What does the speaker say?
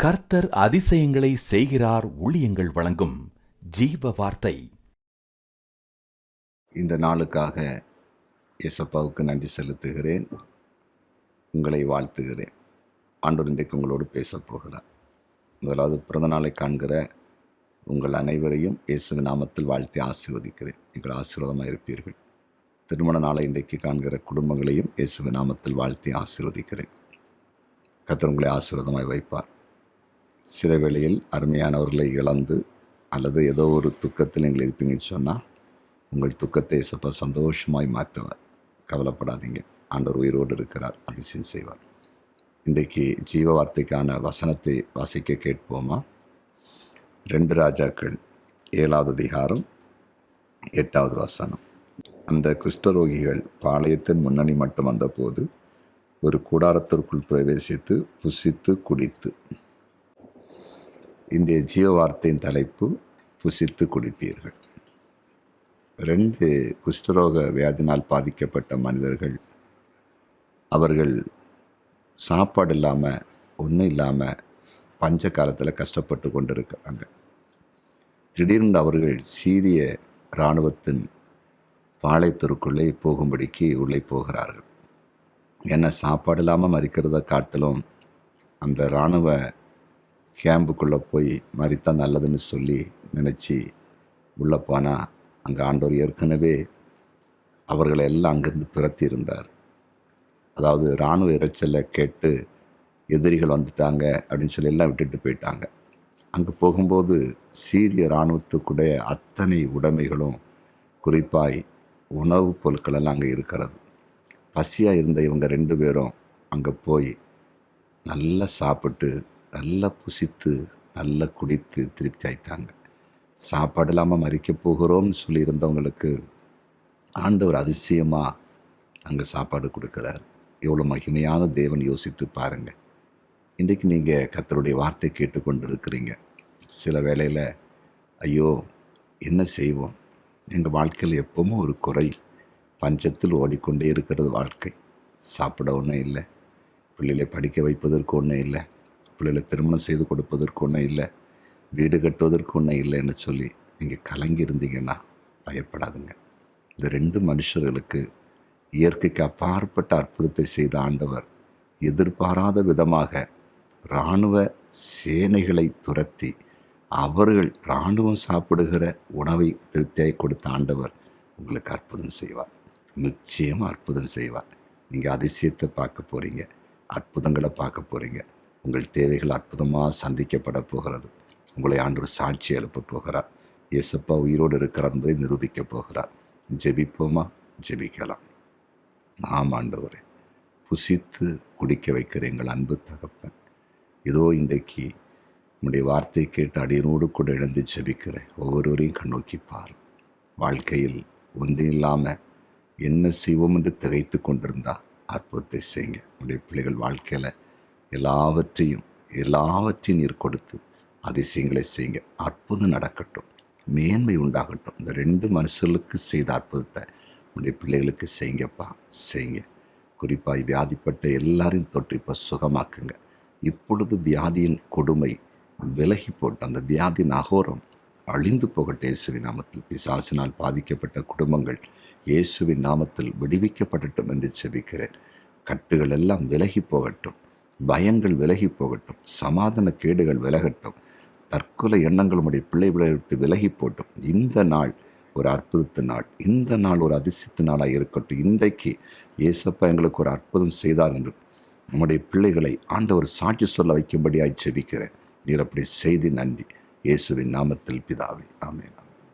கர்த்தர் அதிசயங்களை செய்கிறார். ஊழியங்கள் வழங்கும் ஜீவ வார்த்தை. இந்த நாளுக்காக இயேசப்பாவுக்கு நன்றி செலுத்துகிறேன். உங்களை வாழ்த்துகிறேன். ஆண்டவர் இன்றைக்கு உங்களோடு பேசப் போகிறார். முதலாவது பிறந்த நாளை காண்கிற உங்கள் அனைவரையும் இயேசுவின் நாமத்தில் வாழ்த்தி ஆசீர்வதிக்கிறேன். நீங்கள் ஆசீர்வாதமாக இருப்பீர்கள். திருமண நாளை இன்றைக்கு காண்கிற குடும்பங்களையும் இயேசுவின் நாமத்தில் வாழ்த்தி ஆசீர்வதிக்கிறேன். கர்த்தர் உங்களை ஆசீர்வாதமாய் வைப்பார். சில வேளையில் அருமையானவர்களை இழந்து அல்லது ஏதோ ஒரு துக்கத்தில் நீங்கள் இருப்பீங்கன்னு சொன்னால் உங்கள் துக்கத்தை இயேசப்பா சந்தோஷமாய் மாற்றுவார். கவலைப்படாதீங்க. ஆண்டவர் உயிரோடு இருக்கிறார், அதிசயம் செய்வார். இன்றைக்கு ஜீவ வார்த்தைக்கான வசனத்தை வாசிக்க கேட்போமா? 2 ராஜாக்கள் 7வது அதிகாரம் 8வது வசனம். அந்த குஷ்டரோகிகள் பாளையத்தின் முன்னணி மட்டும் வந்தபோது ஒரு கூடாரத்திற்குள் பிரவேசித்து புசித்து குடித்து. இன்றைய ஜீவ வார்த்தையின் தலைப்பு புசித்து குடிப்பீர்கள். 2 குஷ்டரோக வியாதினால் பாதிக்கப்பட்ட மனிதர்கள், அவர்கள் சாப்பாடு இல்லாமல் ஒன்றும் இல்லாமல் பஞ்ச காலத்தில் கஷ்டப்பட்டு கொண்டு இருக்கிறாங்க. திடீர்னு அவர்கள் சீரிய இராணுவத்தின் பாளையத்திற்குள்ளே போகும்படிக்கு உள்ளே போகிறார்கள். ஏன்னா சாப்பாடு இல்லாமல் மறிக்கிறத காட்டிலும் அந்த இராணுவ கேம்புக்குள்ளே போய் மறித்தா நல்லதுன்னு சொல்லி நினச்சி உள்ளே போனால் அங்கே ஆண்டவர் ஏற்கனவே அவர்களை எல்லாம் அங்கேருந்து துரத்தி இருந்தார். அதாவது இராணுவ இறைச்சலை கேட்டு எதிரிகள் வந்துட்டாங்க அப்படின்னு சொல்லி எல்லாம் விட்டுட்டு போயிட்டாங்க. அங்கே போகும்போது சீரிய இராணுவத்துக்குடைய அத்தனை உடைமைகளும், குறிப்பாய் உணவுப் பொருட்கள் எல்லாம் அங்கே இருக்கிறது. பசியாக இருந்த இவங்க 2 பேரும் அங்கே போய் நல்லா சாப்பிட்டு நல்லா புசித்து நல்லா குடித்து திருப்தி ஆயிட்டாங்க. சாப்பாடு இல்லாமல் மறிக்க போகிறோம்னு சொல்லியிருந்தவங்களுக்கு ஆண்டவர் அதிசயமாக அங்கே சாப்பாடு கொடுக்குறார். எவ்வளோ மகிமையான தேவன், யோசித்து பாருங்கள். இன்றைக்கு நீங்கள் கர்த்தருடைய வார்த்தை கேட்டுக்கொண்டு இருக்கிறீங்க. சில வேளையில் ஐயோ என்ன செய்வோம், எங்கள் வாழ்க்கையில் எப்பவும் ஒரு குறை, பஞ்சத்தில் ஓடிக்கொண்டே இருக்கிறது வாழ்க்கை. சாப்பிட ஒன்றும் இல்லை, பிள்ளைகளை படிக்க வைப்பதற்கு ஒன்றும் இல்லை, பிள்ளைகளை திருமணம் செய்து கொடுப்பதற்கு ஒன்றும் இல்லை, வீடு கட்டுவதற்கு ஒன்றும் இல்லைன்னு சொல்லி நீங்கள் கலங்கி இருந்தீங்கன்னா பயப்படாதுங்க. இந்த 2 மனுஷர்களுக்கு இயற்கைக்கு அப்பாற்பட்ட அற்புதத்தை செய்த ஆண்டவர் எதிர்பாராத விதமாக இராணுவ சேனைகளை துரத்தி அவர்கள் இராணுவம் சாப்பிடுகிற உணவை திருப்தியாய் கொடுத்த ஆண்டவர் உங்களுக்கு அற்புதம் செய்வார். நிச்சயமாக அற்புதம் செய்வார். நீங்கள் அதிசயத்தை பார்க்க போகிறீங்க, அற்புதங்களை பார்க்க போகிறீங்க. உங்கள் தேவைகள் அற்புதமாக சந்திக்கப்பட போகிறது. உங்களை ஆண்டவர் சாட்சி எழுப்ப போகிறார். இயேசப்பா உயிரோடு இருக்கிறார் என்பதை நிரூபிக்க போகிறார். ஜெபிப்போமா? ஜெபிக்கலாம். ஆண்டவரே, புசித்து குடிக்க வைக்கிற எங்கள் அன்பு தகப்பன், இதோ இன்றைக்கு உங்களுடைய வார்த்தை கேட்டு அடியனோடு கூட இழந்து ஜெபிக்கிறேன். ஒவ்வொருவரையும் கண்ணோக்கி பார். வாழ்க்கையில் ஒன்றும் இல்லாமல் என்ன செய்வோம் என்று திகைத்து கொண்டிருந்தா அற்புதத்தை செய்யுங்க. உங்களுடைய பிள்ளைகள் வாழ்க்கையில் எல்லாவற்றையும் நீர் கொடுத்து அதிசயங்களை செய்யுங்க. அற்புதம் நடக்கட்டும், மேன்மை உண்டாகட்டும். இந்த 2 மனுஷர்களுக்கு செய்த அற்புதத்தை உங்களுடைய பிள்ளைகளுக்கு செய்யுங்கப்பா, செய்யுங்க. குறிப்பாக வியாதிப்பட்ட எல்லாரையும் தொட்டு இப்போ சுகமாக்குங்க. இப்பொழுது வியாதியின் கொடுமை விலகி போட்டு அந்த வியாதியின் அகோரம் அழிந்து போகட்டும். இயேசுவின் நாமத்தில் பிசாசினால் பாதிக்கப்பட்ட குடும்பங்கள் இயேசுவின் நாமத்தில் விடுவிக்கப்படட்டும் என்று செபிக்கிறேன். கட்டுகள் எல்லாம் விலகி போகட்டும், பயங்கள் விலகி போகட்டும், சமாதான கேடுகள் விலகட்டும், தற்கொலை எண்ணங்கள் உடைய பிள்ளைகளை விட்டு விலகி போட்டும். இந்த நாள் ஒரு அற்புதத்து நாள், இந்த நாள் ஒரு அதிசயத்து நாளாக இருக்கட்டும். இன்றைக்கு இயேசப்பா எங்களுக்கு ஒரு அற்புதம் செய்தார் என்று நம்முடைய பிள்ளைகளை ஆண்டவர் சாட்சி சொல்ல வைக்கும்படியாய் செபிக்கிறேன். நீர் அப்படி செய்தி நன்றி. இயேசுவின் நாமத்தில் பிதாவே, ஆமென்.